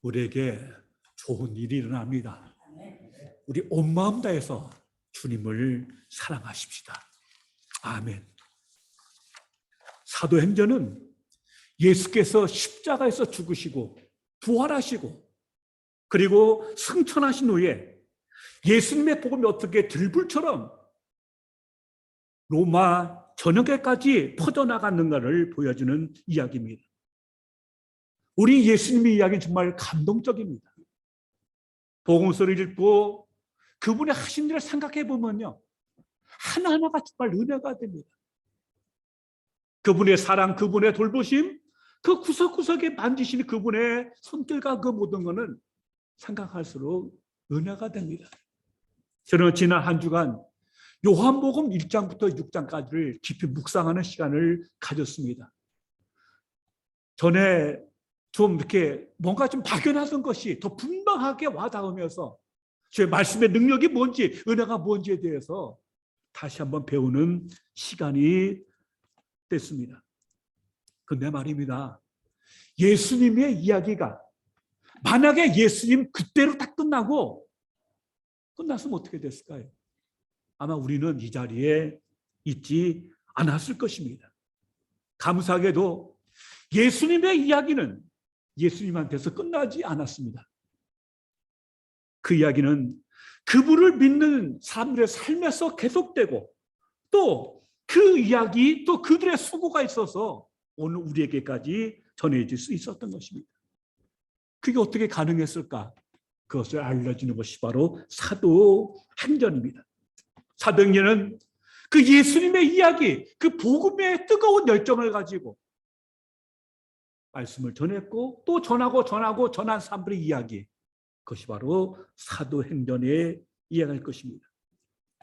우리에게 좋은 일이 일어납니다. 우리 온 마음 다해서 주님을 사랑하십시다. 아멘. 사도행전은 예수께서 십자가에서 죽으시고 부활하시고 그리고 승천하신 후에 예수님의 복음이 어떻게 들불처럼 로마 전역에까지 퍼져나갔는가를 보여주는 이야기입니다. 우리 예수님의 이야기는 정말 감동적입니다. 복음서를 읽고 그분의 하신 일을 생각해 보면요, 하나하나가 정말 은혜가 됩니다. 그분의 사랑, 그분의 돌보심, 그 구석구석에 만지시는 그분의 손길과 그 모든 것은 생각할수록 은혜가 됩니다. 저는 지난 한 주간 요한복음 1장부터 6장까지를 깊이 묵상하는 시간을 가졌습니다. 전에 좀 이렇게 뭔가 좀 발견하던 것이 더 분명하게 와닿으면서 주의 말씀의 능력이 뭔지, 은혜가 뭔지에 대해서 다시 한번 배우는 시간이 됐습니다. 근데 말입니다. 예수님의 이야기가 만약에 예수님 그때로 딱 끝났으면 어떻게 됐을까요? 아마 우리는 이 자리에 있지 않았을 것입니다. 감사하게도 예수님의 이야기는 예수님한테서 끝나지 않았습니다. 그 이야기는 그분을 믿는 사람들의 삶에서 계속되고 또 그 이야기 또 그들의 수고가 있어서 오늘 우리에게까지 전해질 수 있었던 것입니다. 그게 어떻게 가능했을까? 그것을 알려주는 것이 바로 사도행전입니다. 사도행전은 그 예수님의 이야기, 그 복음의 뜨거운 열정을 가지고 말씀을 전했고 또 전한 사람들의 이야기, 그것이 바로 사도행전의 이야기일 것입니다.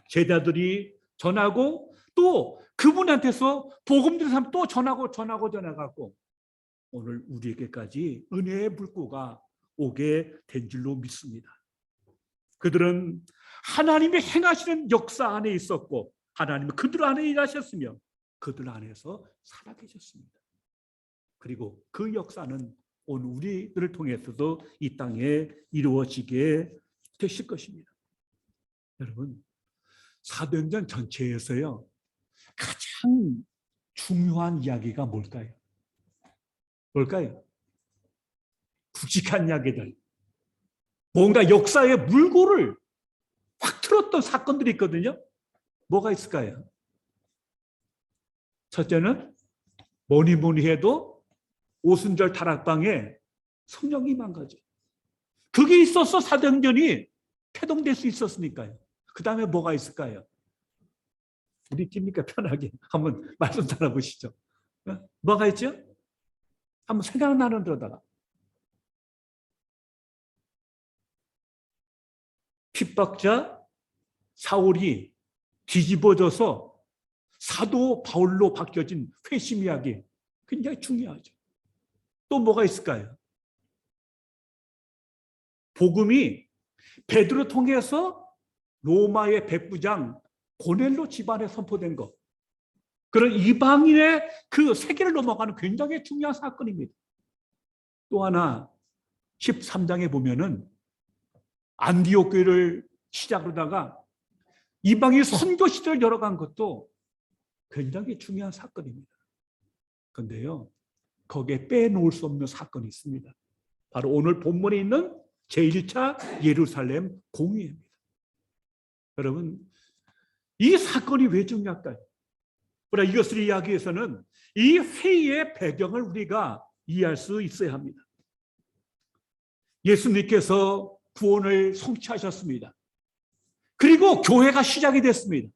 제자들이 전하고 또 그분한테서 복음 들은 사람 또 전해갖고 오늘 우리에게까지 은혜의 물고가 오게 된 줄로 믿습니다. 그들은 하나님의 행하시는 역사 안에 있었고 하나님은 그들 안에 일하셨으며 그들 안에서 살아계셨습니다. 그리고 그 역사는 오늘 우리들을 통해서도 이 땅에 이루어지게 되실 것입니다. 여러분, 사도행전 전체에서요 가장 중요한 이야기가 뭘까요? 굵직한 이야기들, 뭔가 역사의 물꼬를 확 틀었던 사건들이 있거든요. 뭐가 있을까요? 첫째는 뭐니 해도 오순절 다락방에 성령이 임한 거죠. 그게 있어서 사도행전이 태동될 수 있었으니까요. 그 다음에 뭐가 있을까요? 우리 깁니까? 편하게 한번 말씀 따라보시죠. 뭐가 있죠? 한번 생각나는 데다가 핍박자 사울이 뒤집어져서 사도 바울로 바뀌어진 회심 이야기, 굉장히 중요하죠. 또 뭐가 있을까요? 복음이 베드로 통해서 로마의 백부장 고넬로 집안에 선포된 것, 그런 이방인의 그 세계를 넘어가는 굉장히 중요한 사건입니다. 또 하나 13장에 보면은 안디옥 교회를 시작으로다가 이방인 선교 시대를 열어간 것도 굉장히 중요한 사건입니다. 그런데요, 거기에 빼놓을 수 없는 사건이 있습니다. 바로 오늘 본문에 있는 제1차 예루살렘 공의회입니다. 여러분, 이 사건이 왜 중요할까요? 그러나 이것을 이야기하기 위해서는 이 회의의 배경을 우리가 이해할 수 있어야 합니다. 예수님께서 구원을 성취하셨습니다. 그리고 교회가 시작이 됐습니다.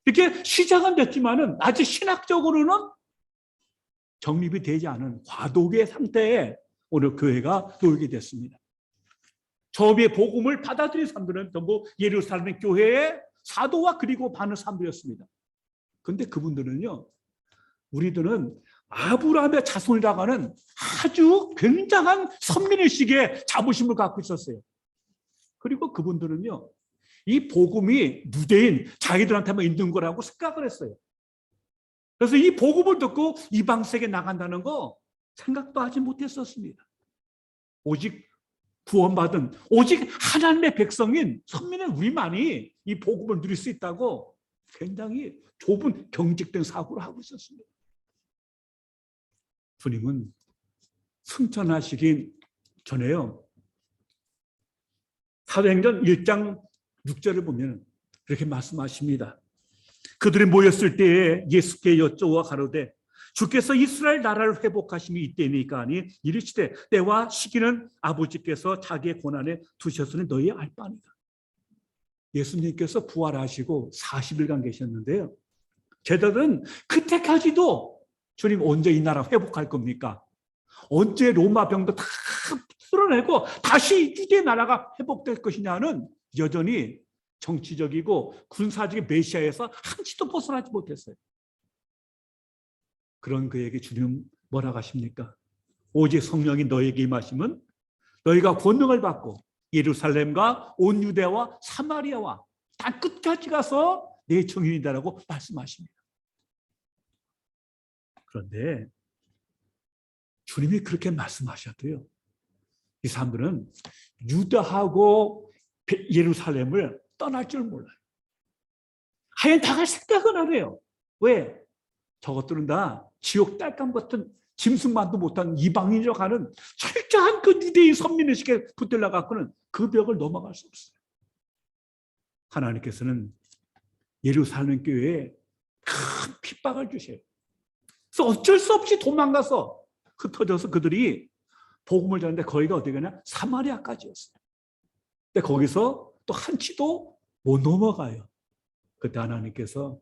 이렇게 시작은 됐지만은 아직 신학적으로는 정립이 되지 않은 과도기의 상태에 오늘 교회가 놓이게 됐습니다. 처음에 복음을 받아들인 사람들은 전부 예루살렘 교회의 사도와 그리고 많은 사람들이었습니다. 그런데 그분들은요, 우리들은 아브라함의 자손이라고 하는 아주 굉장한 선민의식의 자부심을 갖고 있었어요. 그리고 그분들은요, 이 복음이 누대인 자기들한테만 있는 거라고 생각을 했어요. 그래서 이 복음을 듣고 이방 세계에 나간다는 거 생각도 하지 못했었습니다. 오직 구원받은 오직 하나님의 백성인 선민의 우리만이 이 복음을 누릴 수 있다고 굉장히 좁은 경직된 사고를 하고 있었습니다. 주님은 승천하시기 전에요. 사도행전 1장 6절을 보면 이렇게 말씀하십니다. 그들이 모였을 때에 예수께 여쭈어 가로되 주께서 이스라엘 나라를 회복하심이 이때니까 하니 이르시되 때와 시기는 아버지께서 자기의 고난에 두셨으니 너희 알 바니라. 예수님께서 부활하시고 40일간 계셨는데요. 제자들은 그때까지도 주님 언제 이 나라 회복할 겁니까? 언제 로마 병도 다 쓸어내고 다시 유대 나라가 회복될 것이냐는 여전히 정치적이고 군사적인 메시아에서 한치도 벗어나지 못했어요. 그런 그에게 주님 뭐라고 하십니까? 오직 성령이 너에게 임하시면 너희가 권능을 받고 예루살렘과 온 유대와 사마리아와 땅 끝까지 가서 내 증인이다라고 말씀하십니다. 그런데 주님이 그렇게 말씀하셔도요, 이 사람들은 유다하고 예루살렘을 떠날 줄 몰라요. 하얀 당할 생각은 안 해요. 왜? 저것들은 다 지옥 딸감 같은 짐승만도 못한 이방인이라고 하는 철저한 그 유대인 선민의식에 붙들려 갖고는 그 벽을 넘어갈 수 없어요. 하나님께서는 예루살렘 교회에 큰 핍박을 주셔요. 그래서 어쩔 수 없이 도망가서 흩어져서 그들이 복음을 전하는데 거기가 어디 가냐? 사마리아까지였어요. 근데 거기서 또 한치도 못 넘어가요. 그때 하나님께서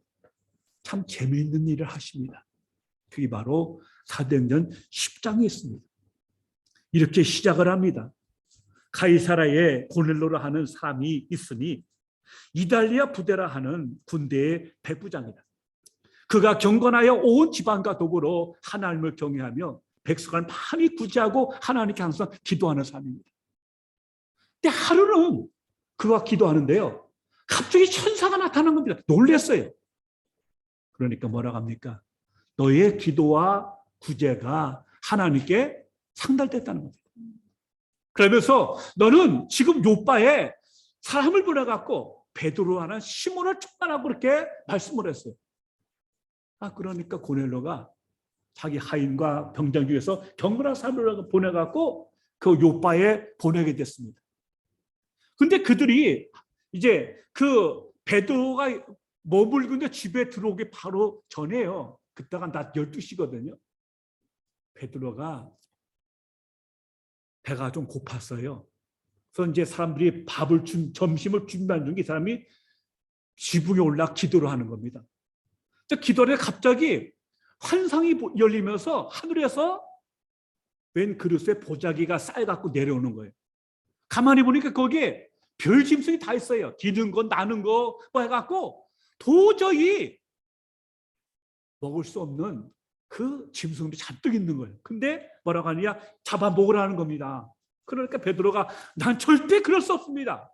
참 재미있는 일을 하십니다. 그게 바로 사도행전 10장에 있습니다. 이렇게 시작을 합니다. 가이사라에 고넬로라 하는 사람이 있으니 이달리아 부대라 하는 군대의 백부장이다. 그가 경건하여 온 지방과 더불어 하나님을 경외하며 백성을 많이 구제하고 하나님께 항상 기도하는 사람입니다. 근데 하루는 그가 기도하는데요, 갑자기 천사가 나타난 겁니다. 놀랐어요. 그러니까 뭐라고 합니까? 너의 기도와 구제가 하나님께 상달됐다는 겁니다. 그러면서 너는 지금 요바에 사람을 보내갖고 베드로 하는 시몬을 충만하고 그렇게 말씀을 했어요. 그러니까 고넬로가 자기 하인과 병장 중에서 경건한 사람을 보내갖고 그 요바에 보내게 됐습니다. 근데 그들이 이제 그 베드로가 머물고 있는 집에 들어오기 바로 전에요. 그때가 낮 12시거든요. 베드로가 배가 좀 고팠어요. 그래서 이제 사람들이 점심을 준비하는 중에 이 사람이 지붕에 올라 기도를 하는 겁니다. 기도를 갑자기 환상이 열리면서 하늘에서 웬 그릇에 보자기가 쌓여갖고 내려오는 거예요. 가만히 보니까 거기에 별 짐승이 다 있어요. 기는 거, 나는 거, 뭐 해갖고 도저히 먹을 수 없는 그 짐승들이 잔뜩 있는 거예요. 근데 뭐라고 하느냐? 잡아먹으라는 겁니다. 그러니까 베드로가 난 절대 그럴 수 없습니다.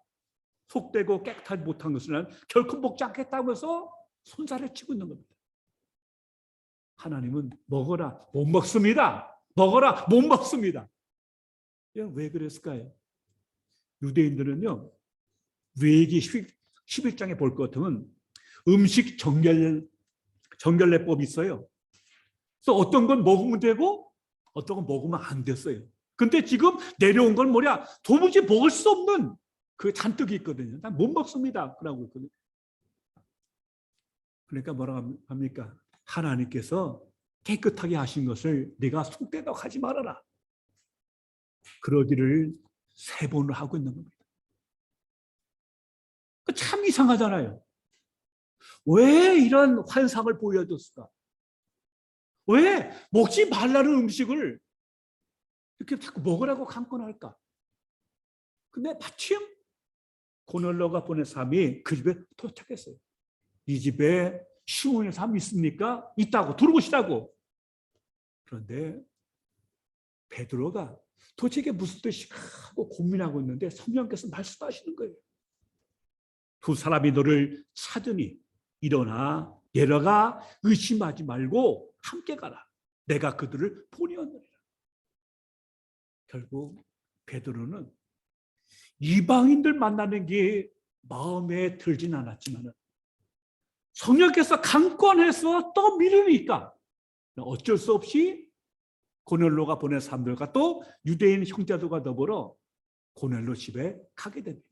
속되고 깨끗하지 못한 것을 난 결코 먹지 않겠다면서 손살을 치고 있는 겁니다. 하나님은 먹어라, 못 먹습니다. 먹어라, 못 먹습니다. 왜 그랬을까요? 유대인들은요, 레위기 11장에 볼 것 같으면 음식 정결례법이 있어요. 그래서 어떤 건 먹으면 되고 어떤 건 먹으면 안 됐어요. 근데 지금 내려온 건 뭐냐? 도무지 먹을 수 없는 그 잔뜩이 있거든요. 난 못 먹습니다. 그러고 있거든요. 그러니까 뭐라고 합니까? 하나님께서 깨끗하게 하신 것을 네가 속되다고 하지 말아라. 그러기를 3번을 하고 있는 겁니다. 참 이상하잖아요. 왜 이런 환상을 보여줬을까? 왜 먹지 말라는 음식을 이렇게 자꾸 먹으라고 강권할까? 근데 마침 고넬로가 보낸 사람이 그 집에 도착했어요. 이 집에 시몬의 사람이 있습니까? 있다고, 들어오시라고. 그런데 베드로가 도대체 이게 무슨 뜻일까 하고 고민하고 있는데 성령께서 말씀하시는 거예요. 두 사람이 너를 찾으니 일어나 내려가 의심하지 말고 함께 가라. 내가 그들을 보내었느니라. 결국 베드로는 이방인들 만나는 게 마음에 들진 않았지만 성령께서 강권해서 또 미루니까 어쩔 수 없이 고넬로가 보낸 사람들과 또 유대인 형제들과 더불어 고넬로 집에 가게 됩니다.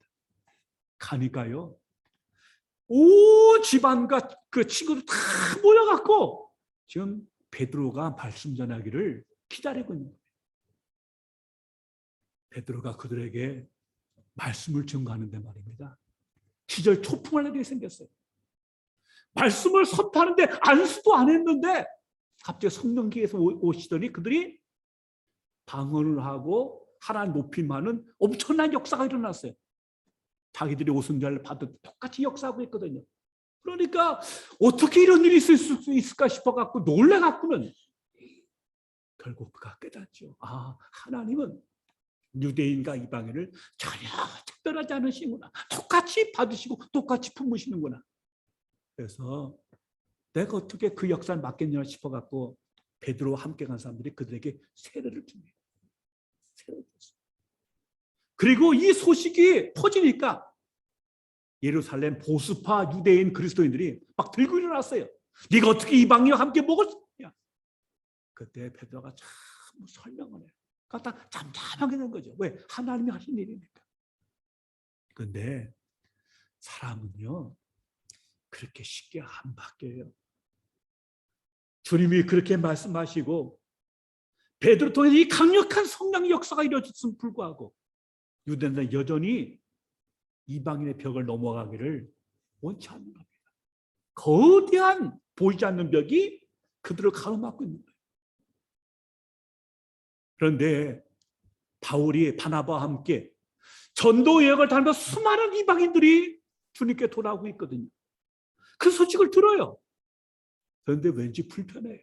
가니까요, 온 집안과 그 친구들 다 모여갖고 지금 베드로가 말씀 전하기를 기다리고 있는 거예요. 베드로가 그들에게 말씀을 전가하는데 말입니다, 기절 초풍을 내게 생겼어요. 말씀을 선포하는데 안수도 안 했는데 갑자기 성령께서 오시더니 그들이 방언을 하고 하나님 높임하는 엄청난 역사가 일어났어요. 자기들이 오순절을 받은 똑같이 역사하고 있거든요. 그러니까 어떻게 이런 일이 있을 수 있을까 싶어갖고 놀래갖고는 결국 그가 깨닫죠. 아, 하나님은 유대인과 이방인을 전혀 특별하지 않으시구나. 똑같이 받으시고 똑같이 품으시는구나. 그래서 내가 어떻게 그 역사를 맡겠냐 싶어갖고 베드로와 함께 간 사람들이 그들에게 세례를 줍니다. 세례를 줬어요. 그리고 이 소식이 퍼지니까 예루살렘 보수파 유대인 그리스도인들이 막 들고 일어났어요. 네가 어떻게 이방인과 함께 먹을 수 있냐. 그때 베드로가 참 설명을 해요. 그러니까 잠잠하게 된 거죠. 왜? 하나님이 하신 일이니까. 그런데 사람은요, 그렇게 쉽게 안 바뀌어요. 주님이 그렇게 말씀하시고 베드로 통해서 이 강력한 성령 역사가 이루어졌음에도 불구하고 유대인들은 여전히 이방인의 벽을 넘어가기를 원치 않는 겁니다. 거대한 보이지 않는 벽이 그들을 가로막고 있는 거예요. 그런데 바울이 바나바와 함께 전도 여행을 다니면서 수많은 이방인들이 주님께 돌아오고 있거든요. 그 소식을 들어요. 그런데 왠지 불편해요.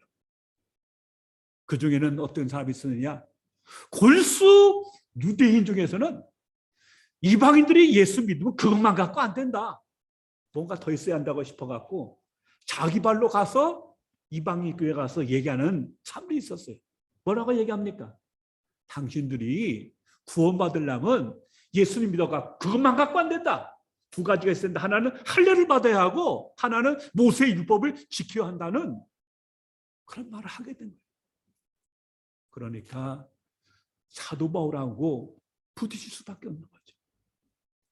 그 중에는 어떤 사람이 있었느냐, 골수 유대인 중에서는 이방인들이 예수 믿으면 그것만 갖고 안 된다, 뭔가 더 있어야 한다고 싶어갖고 자기 발로 가서 이방인 교회 가서 얘기하는 사람들이 있었어요. 뭐라고 얘기합니까? 당신들이 구원받으려면 예수님 믿어가 그것만 갖고 안 된다. 두 가지가 있었는데 하나는 할례를 받아야 하고 하나는 모세의 율법을 지켜야 한다는 그런 말을 하게 된 거예요. 그러니까 사도 바울하고 부딪힐 수밖에 없는 거죠.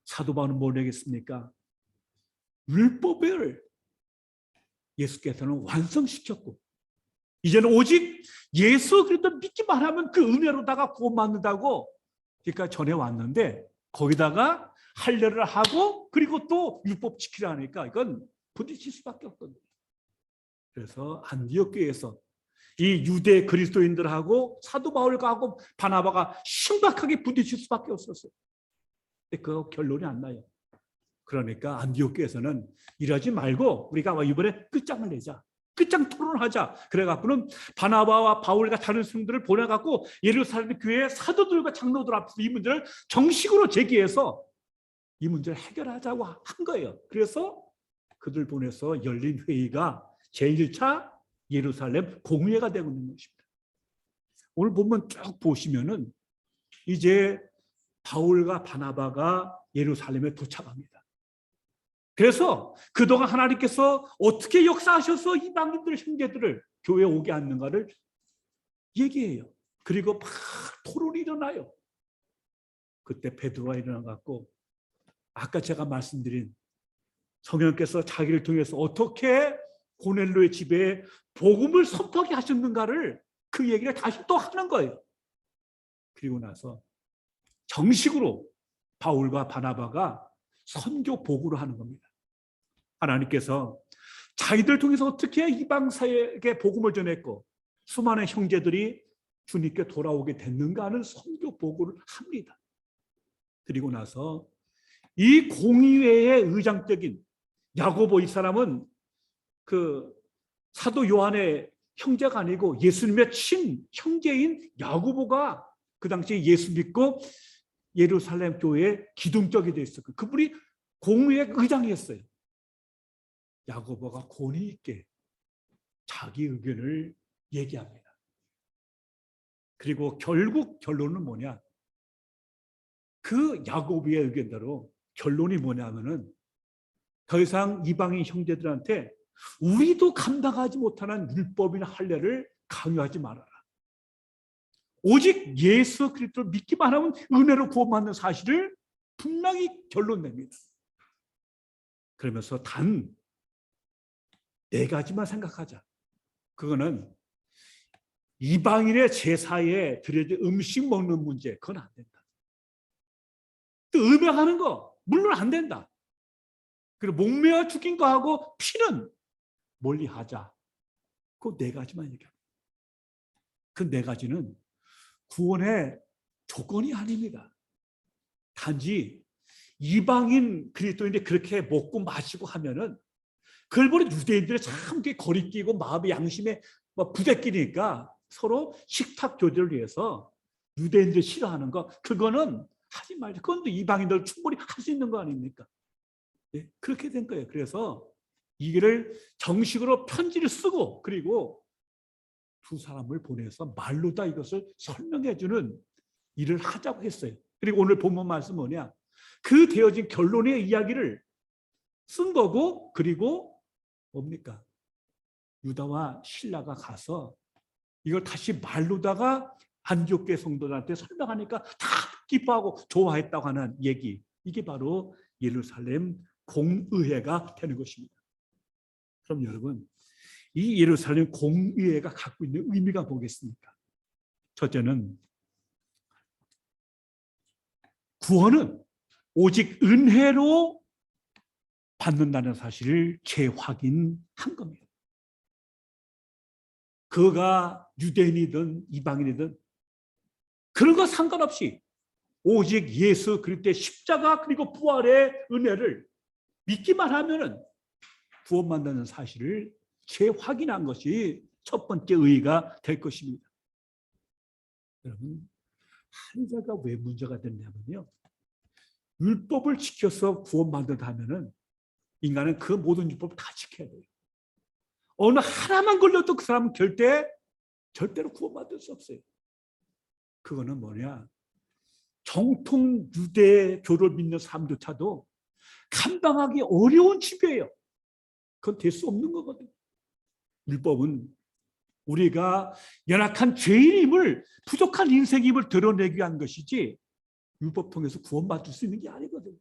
사도 바울은 뭘 얘기했습니까? 율법을 예수께서는 완성시켰고 이제는 오직 예수 그리스도 믿기만 하면 그 은혜로다가 구원받는다고 그러니까 전해 왔는데 거기다가 할례를 하고 그리고 또 율법 지키려 하니까 이건 부딪힐 수밖에 없거든요. 그래서 안디옥 교회에서 이 유대 그리스도인들하고 사도 바울하고 바나바가 심각하게 부딪힐 수밖에 없었어요. 근데 그 결론이 안 나요. 그러니까 안디옥 교회에서는 이러지 말고 우리가 이번에 끝장을 내자. 끝장 토론하자. 그래갖고는 바나바와 바울과 다른 성도들을 보내갖고 예루살렘 교회 사도들과 장로들 앞에서 이 문제를 정식으로 제기해서 이 문제를 해결하자고 한 거예요. 그래서 그들 보내서 열린 회의가 제1차 예루살렘 공회가 되고 있는 것입니다. 오늘 보면 쭉 보시면은 이제 바울과 바나바가 예루살렘에 도착합니다. 그래서 그동안 하나님께서 어떻게 역사하셔서 이방인들 형제들을 교회에 오게 하는가를 얘기해요. 그리고 막 토론이 일어나요. 그때 베드로가 일어나갖고 아까 제가 말씀드린 성령께서 자기를 통해서 어떻게 고넬로의 집에 복음을 선포하게 하셨는가를 그 얘기를 다시 또 하는 거예요. 그리고 나서 정식으로 바울과 바나바가 선교 보고를 하는 겁니다. 하나님께서 자기들 통해서 어떻게 이방사에게 복음을 전했고 수많은 형제들이 주님께 돌아오게 됐는가 하는 선교 보고를 합니다. 그리고 나서 이 공의회의 의장적인 야고보, 이 사람은 그 사도 요한의 형제가 아니고 예수님의 친 형제인 야고보가 그 당시에 예수 믿고 예루살렘 교회에 기둥적이 되어 있었고 그분이 공의회 의장이었어요. 야고보가 권위 있게 자기 의견을 얘기합니다. 그리고 결국 결론은 뭐냐? 그 야고보의 의견대로 결론이 뭐냐면은 더 이상 이방인 형제들한테 우리도 감당하지 못하는 율법이나 할례를 강요하지 말아라. 오직 예수 그리스도를 믿기만 하면 은혜로 구원받는 사실을 분명히 결론냅니다. 그러면서 단 4가지만 생각하자. 그거는 이방인의 제사에 드려진 음식 먹는 문제, 그건 안 된다. 또 음행하는 거 물론 안 된다. 그리고 목매어 죽인 거하고 피는 멀리하자. 그 4가지만 얘기합니다. 그 4가지는 구원의 조건이 아닙니다. 단지 이방인 그리스도인데 그렇게 먹고 마시고 하면은 그걸 보는 유대인들이 참 거리끼고 마음의 양심에 부대끼니까 서로 식탁 조절을 위해서 유대인들이 싫어하는 거, 그거는 하지 말자. 그건 또 이방인들 충분히 할 수 있는 거 아닙니까? 네, 그렇게 된 거예요. 그래서 이거를 정식으로 편지를 쓰고 그리고 2 사람을 보내서 말로 다 이것을 설명해 주는 일을 하자고 했어요. 그리고 오늘 본문 말씀 뭐냐? 그 되어진 결론의 이야기를 쓴 거고, 그리고 뭡니까? 유다와 실라가 가서 이걸 다시 말로다가 안디옥 성도들한테 설명하니까 다 기뻐하고 좋아했다고 하는 얘기. 이게 바로 예루살렘 공의회가 되는 것입니다. 그럼 여러분, 이 예루살렘 공의회가 갖고 있는 의미가 뭐겠습니까? 첫째는 구원은 오직 은혜로 받는다는 사실을 재확인한 겁니다. 그가 유대인이든 이방인이든 그런 거 상관없이 오직 예수 그리스도의 십자가 그리고 부활의 은혜를 믿기만 하면은 구원받는 사실을 재확인한 것이 첫 번째 의의가 될 것입니다. 여러분, 한자가 왜 문제가 됐냐면요, 율법을 지켜서 구원받는다 하면은 인간은 그 모든 율법을 다 지켜야 돼요. 어느 하나만 걸려도 그 사람은 절대로 구원받을 수 없어요. 그거는 뭐냐? 정통 유대교를 믿는 사람조차도 감당하기 어려운 지배예요. 그건 될 수 없는 거거든요. 율법은 우리가 연약한 죄인임을, 부족한 인생임을 드러내기 위한 것이지 율법 통해서 구원받을 수 있는 게 아니거든요.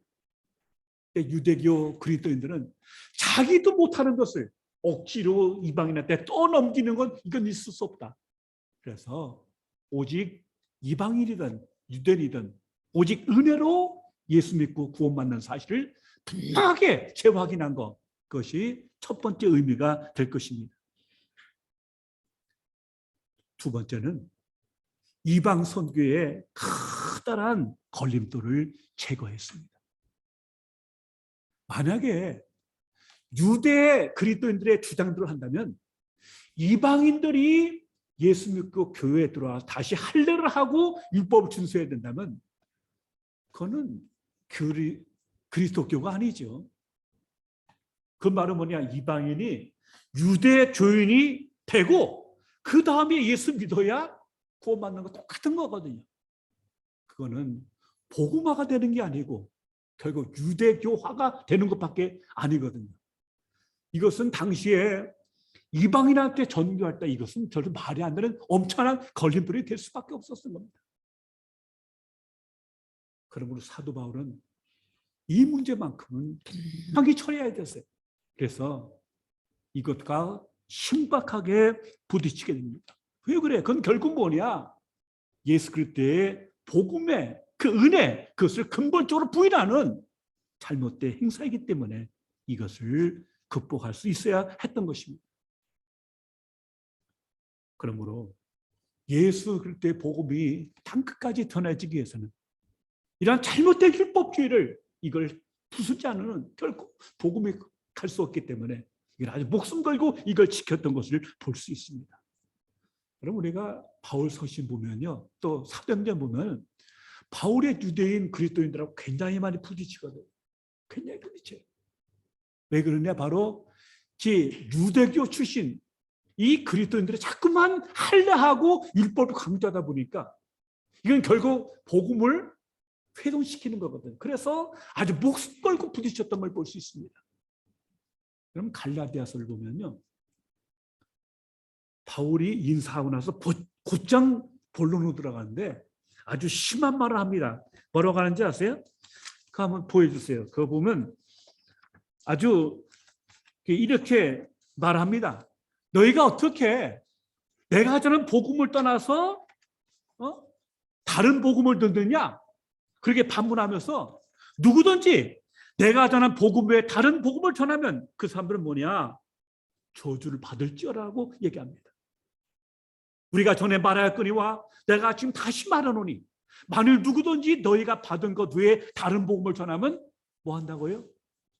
유대교 그리스도인들은 자기도 못하는 것을 억지로 이방인한테 떠넘기는 건 이건 있을 수 없다. 그래서 오직 이방인이든 유대인이든 오직 은혜로 예수 믿고 구원받는 사실을 분명하게 재확인한 것, 그것이 첫 번째 의미가 될 것입니다. 2 번째는 이방 선교의 커다란 걸림돌을 제거했습니다. 만약에 유대 그리스도인들의 주장들을 한다면 이방인들이 예수 믿고 교회에 들어와서 다시 할례를 하고 율법을 준수해야 된다면 그거는 그리스도교가 아니죠. 그 말은 뭐냐? 이방인이 유대 교인이 되고 그 다음에 예수 믿어야 구원받는 거 똑같은 거거든요. 그거는 복음화가 되는 게 아니고 결국 유대교화가 되는 것밖에 아니거든요. 이것은 당시에 이방인한테 전교할 때 이것은 저도 말이 안 되는 엄청난 걸림돌이 될 수밖에 없었던 겁니다. 그러므로 사도 바울은 이 문제만큼은 분명히 처리해야 됐어요. 그래서 이것과 심각하게 부딪히게 됩니다. 왜 그래? 그건 결국 뭐냐? 예수 그리스도의 복음의 그 은혜, 그것을 근본적으로 부인하는 잘못된 행사이기 때문에 이것을 극복할 수 있어야 했던 것입니다. 그러므로 예수 그리스도의 복음이 땅끝까지 전해지기 위해서는 이러한 잘못된 율법주의를 이걸 부수지 않으면 결코 복음이 갈 수 없기 때문에 이걸 아주 목숨 걸고 이걸 지켰던 것을 볼 수 있습니다. 그럼 우리가 바울 서신 보면요, 또 사도행전 보면 바울의 유대인 그리스도인들하고 굉장히 많이 부딪히거든요. 굉장히 부딪혀요. 왜 그러냐? 바로 유대교 출신 이 그리스도인들이 자꾸만 할례하고 율법을 강조하다 보니까 이건 결국 복음을 회동시키는 거거든요. 그래서 아주 목숨 걸고 부딪혔던 걸 볼 수 있습니다. 그럼 갈라디아서를 보면요, 바울이 인사하고 나서 곧장 본론으로 들어가는데 아주 심한 말을 합니다. 뭐라고 하는지 아세요? 그거 한번 보여주세요. 그거 보면 아주 이렇게 말합니다. 너희가 어떻게 내가 하자는 복음을 떠나서 다른 복음을 듣느냐? 그렇게 반문하면서 누구든지 내가 하자는 복음 외에 다른 복음을 전하면 그 사람들은 뭐냐? 저주를 받을지어라고 얘기합니다. 우리가 전에 말하였거니와 내가 지금 다시 말하노니 만일 누구든지 너희가 받은 것 외에 다른 복음을 전하면 뭐 한다고요?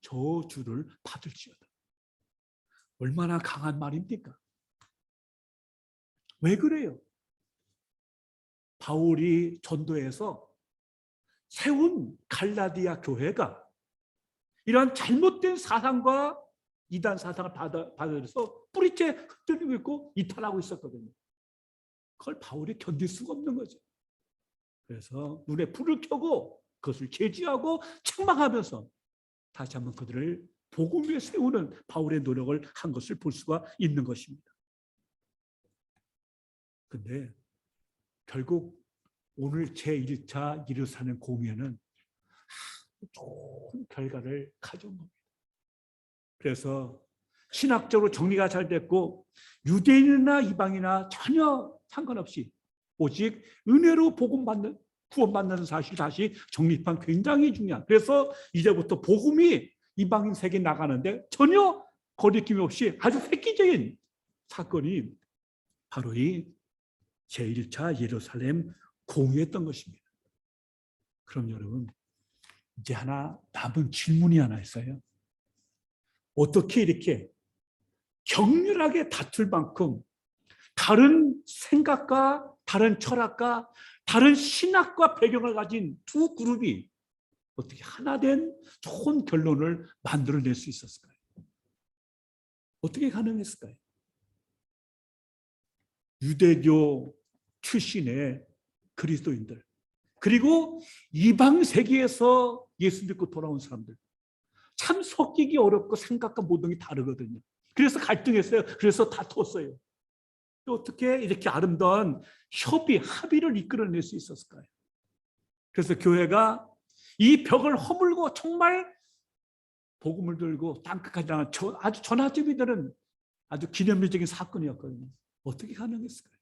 저주를 받을지어다. 얼마나 강한 말입니까? 왜 그래요? 바울이 전도해서 세운 갈라디아 교회가 이러한 잘못된 사상과 이단 사상을 받아들여서 뿌리째 흩뜨리고 있고 이탈하고 있었거든요. 그걸 바울이 견딜 수가 없는 거죠. 그래서 눈에 불을 켜고 그것을 제지하고 책망하면서 다시 한번 그들을 복음 위에 세우는 바울의 노력을 한 것을 볼 수가 있는 것입니다. 근데 결국 오늘 제1차 예루살렘 공회는 좋은 결과를 가져온 겁니다. 그래서 신학적으로 정리가 잘 됐고 유대인이나 이방이나 전혀 상관없이 오직 은혜로 구원받는 사실을 다시 정립한 굉장히 중요한, 그래서 이제부터 복음이 이방인 세계에 나가는데 전혀 거리낌이 없이 아주 획기적인 사건이 바로 이 제1차 예루살렘 공회였던 것입니다. 그럼 여러분, 이제 하나 남은 질문이 하나 있어요. 어떻게 이렇게 격렬하게 다툴 만큼 다른 생각과 다른 철학과 다른 신학과 배경을 가진 두 그룹이 어떻게 하나 된 좋은 결론을 만들어낼 수 있었을까요? 어떻게 가능했을까요? 유대교 출신의 그리스도인들, 그리고 이방 세계에서 예수 믿고 돌아온 사람들, 참 섞이기 어렵고 생각과 모든 게 다르거든요. 그래서 갈등했어요. 그래서 다퉜어요. 어떻게 이렇게 아름다운 합의를 이끌어낼 수 있었을까요? 그래서 교회가 이 벽을 허물고 정말 복음을 들고 땅끝까지 나간 아주 전화점이 되는 아주 기념비적인 사건이었거든요. 어떻게 가능했을까요?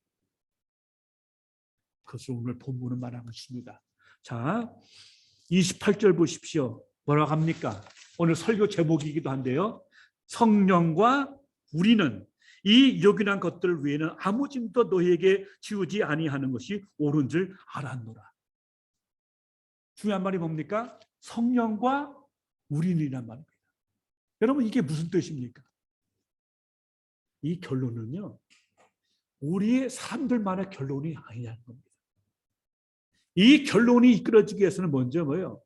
그것을 오늘 본문은 말하고 있습니다. 자, 28절 보십시오. 뭐라고 합니까? 오늘 설교 제목이기도 한데요. 성령과 우리는 이 요긴한 것들 외에는 아무 짐도 너희에게 지우지 아니하는 것이 옳은 줄 알았노라. 중요한 말이 뭡니까? 성령과 우리는이란 말입니다. 여러분, 이게 무슨 뜻입니까? 이 결론은요, 우리의 사람들만의 결론이 아니라는 겁니다. 이 결론이 이끌어지기 위해서는 먼저 뭐예요?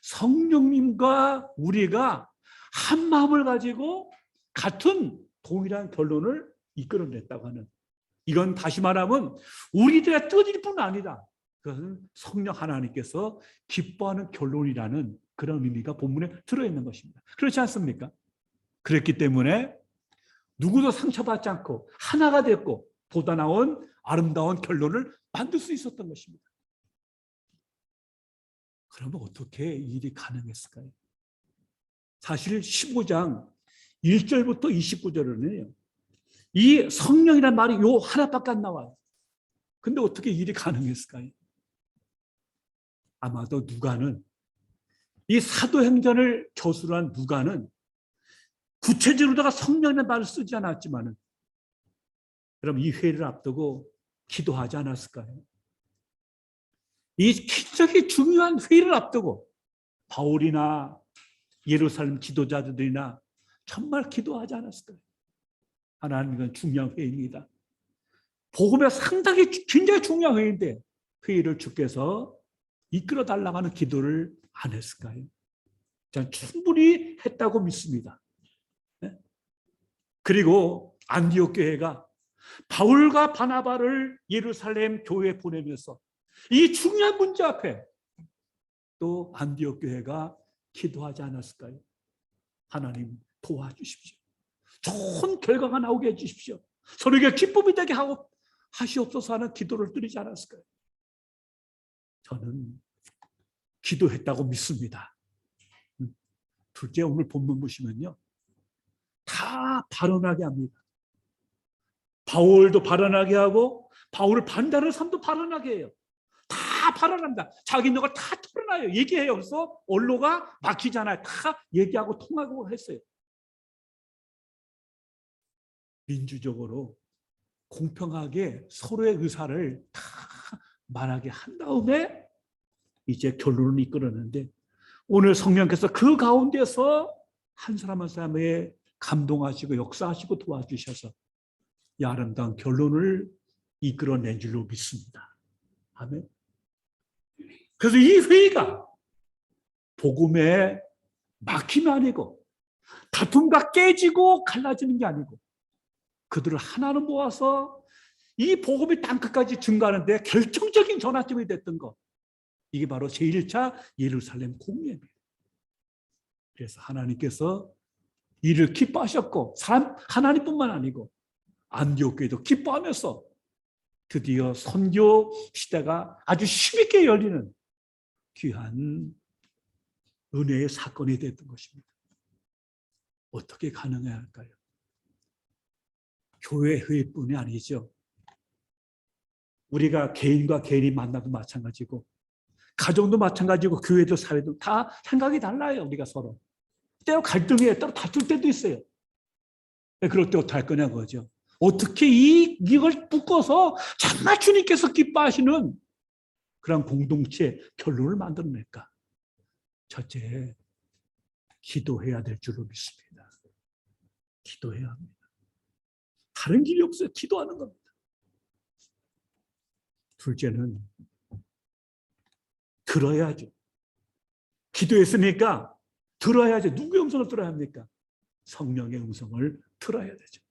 성령님과 우리가 한 마음을 가지고 같은 동일한 결론을 이끌어냈다고 하는, 이건 다시 말하면 우리들의 뜻일 뿐 아니다. 그것은 성령 하나님께서 기뻐하는 결론이라는 그런 의미가 본문에 들어있는 것입니다. 그렇지 않습니까? 그렇기 때문에 누구도 상처받지 않고 하나가 됐고 보다 나온 아름다운 결론을 만들 수 있었던 것입니다. 그러면 어떻게 이 일이 가능했을까요? 사실 15장 1절부터 29절에는요, 이 성령이라는 말이 요 하나밖에 안 나와요. 근데 어떻게 이 일이 가능했을까요? 아마도 누가는, 이 사도행전을 저술한 누가는 구체적으로다가 성령이라는 말을 쓰지 않았지만은, 그럼 이 회의를 앞두고 기도하지 않았을까요? 이 굉장히 중요한 회의를 앞두고 바울이나 예루살렘 지도자들이나 정말 기도하지 않았을까요? 하나님, 이건 중요한 회의입니다. 복음에 상당히 굉장히 중요한 회의인데 회의를 주께서 이끌어 달라고 하는 기도를 안 했을까요? 저는 충분히 했다고 믿습니다. 그리고 안디옥 교회가 바울과 바나바를 예루살렘 교회에 보내면서 이 중요한 문제 앞에 또 안디옥 교회가 기도하지 않았을까요? 하나님 도와주십시오. 좋은 결과가 나오게 해주십시오. 서로에게 기쁨이 되게 하고 하시옵소서 하는 기도를 드리지 않았을까요? 저는 기도했다고 믿습니다. 둘째, 오늘 본문 보시면요, 다 발언하게 합니다. 바울도 발언하게 하고 바울을 반대하는 사람도 발언하게 해요. 다 발언합니다. 자기 있는 걸 다 털어놔요. 얘기해요. 그래서 언로가 막히잖아요. 다 얘기하고 통하고 했어요. 민주적으로 공평하게 서로의 의사를 다 말하게 한 다음에 이제 결론을 이끌었는데, 오늘 성령께서 그 가운데서 한 사람 한 사람에 감동하시고 역사하시고 도와주셔서 이 아름다운 결론을 이끌어낸 줄로 믿습니다. 아멘. 그래서 이 회의가 복음의 막힘이 아니고 다툼과 깨지고 갈라지는 게 아니고 그들을 하나로 모아서 이 복음이 땅끝까지 증가하는데 결정적인 전환점이 됐던 것, 이게 바로 제1차 예루살렘 공예입니다. 그래서 하나님께서 이를 기뻐하셨고 하나님뿐만 아니고 안디옥 교회도 기뻐하면서 드디어 선교 시대가 아주 힘있게 열리는 귀한 은혜의 사건이 됐던 것입니다. 어떻게 가능해야 할까요? 교회 회의뿐이 아니죠. 우리가 개인과 개인이 만나도 마찬가지고 가정도 마찬가지고 교회도 사회도 다 생각이 달라요. 우리가 서로 때로 갈등해요. 때로 다툴 때도 있어요. 그럴 때 어떻게 할 거냐는 거죠. 어떻게 이걸 묶어서 정말 주님께서 기뻐하시는 그런 공동체 결론을 만들어낼까? 첫째, 기도해야 될 줄로 믿습니다. 기도해야 합니다. 다른 길이 없어요. 기도하는 겁니다. 둘째는 들어야죠. 기도했으니까 들어야죠. 누구의 음성을 들어야 합니까? 성령의 음성을 들어야 되죠.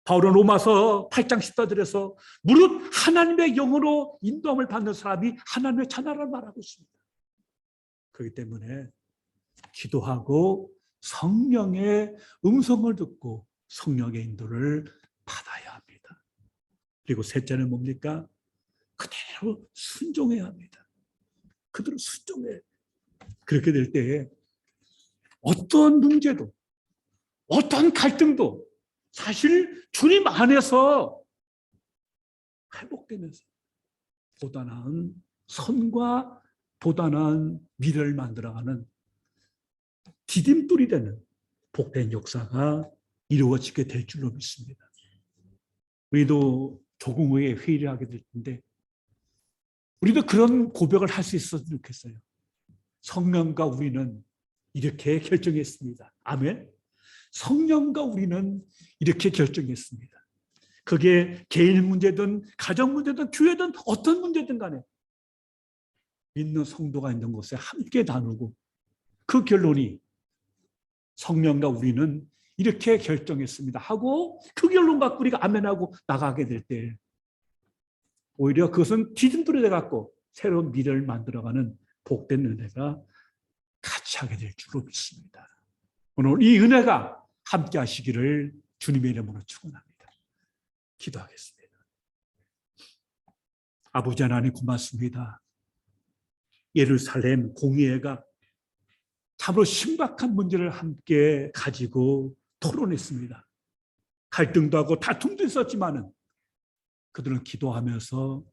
바울은 로마서 8장 14절에서 무릇 하나님의 영으로 인도함을 받는 사람이 하나님의 자나를 말하고 있습니다. 그렇기 때문에 기도하고 성령의 음성을 듣고 성령의 인도를 받아야 합니다. 그리고 셋째는 뭡니까? 그대로 순종해야 합니다. 그대로 순종해. 그렇게 될 때에 어떤 문제도 어떤 갈등도 사실 주님 안에서 회복되면서 보다 나은 선과 보다 나은 미래를 만들어가는 디딤돌이 되는 복된 역사가 이루어지게 될 줄로 믿습니다. 우리도 조금 후에 회의를 하게 될 텐데 우리도 그런 고백을 할 수 있었으면 좋겠어요. 성령과 우리는 이렇게 결정했습니다. 아멘. 성령과 우리는 이렇게 결정했습니다. 그게 개인 문제든 가정 문제든 교회든 어떤 문제든 간에 믿는 성도가 있는 곳에 함께 나누고 그 결론이 성령과 우리는 이렇게 결정했습니다 하고 그 결론 갖고 우리가 아멘하고 나가게 될 때 오히려 그것은 디딤돌이 돼갖고 새로운 미래를 만들어가는 복된 은혜가 같이 하게 될 줄로 믿습니다. 오늘 이 은혜가 함께 하시기를 주님의 이름으로 축원합니다. 기도하겠습니다. 아버지 하나님 고맙습니다. 예루살렘 공의회가 참으로 심각한 문제를 함께 가지고 토론했습니다. 갈등도 하고 다툼도 있었지만은 그들은 기도하면서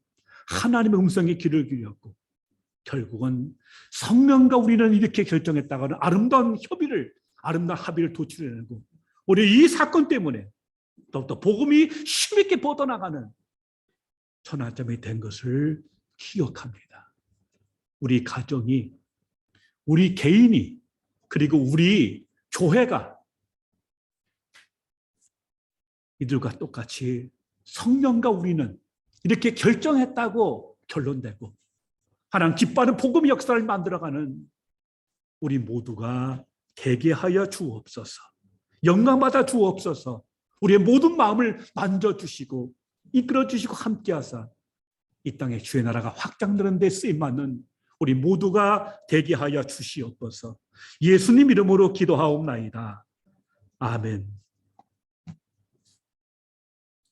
하나님의 음성에 귀를 기울였고 결국은 성령과 우리는 이렇게 결정했다가는 아름다운 합의를 도출해내고 우리 이 사건 때문에 더욱더 복음이 힘있게 뻗어나가는 전환점이 된 것을 기억합니다. 우리 가정이, 우리 개인이, 그리고 우리 교회가 이들과 똑같이 성령과 우리는 이렇게 결정했다고 결론되고 하나님 기뻐하는 복음 역사를 만들어가는 우리 모두가 되게 하여 주옵소서. 영광받아 주옵소서. 우리의 모든 마음을 만져주시고 이끌어주시고 함께하사 이 땅에 주의 나라가 확장되는 데 쓰임받는 우리 모두가 되게 하여 주시옵소서. 예수님 이름으로 기도하옵나이다. 아멘.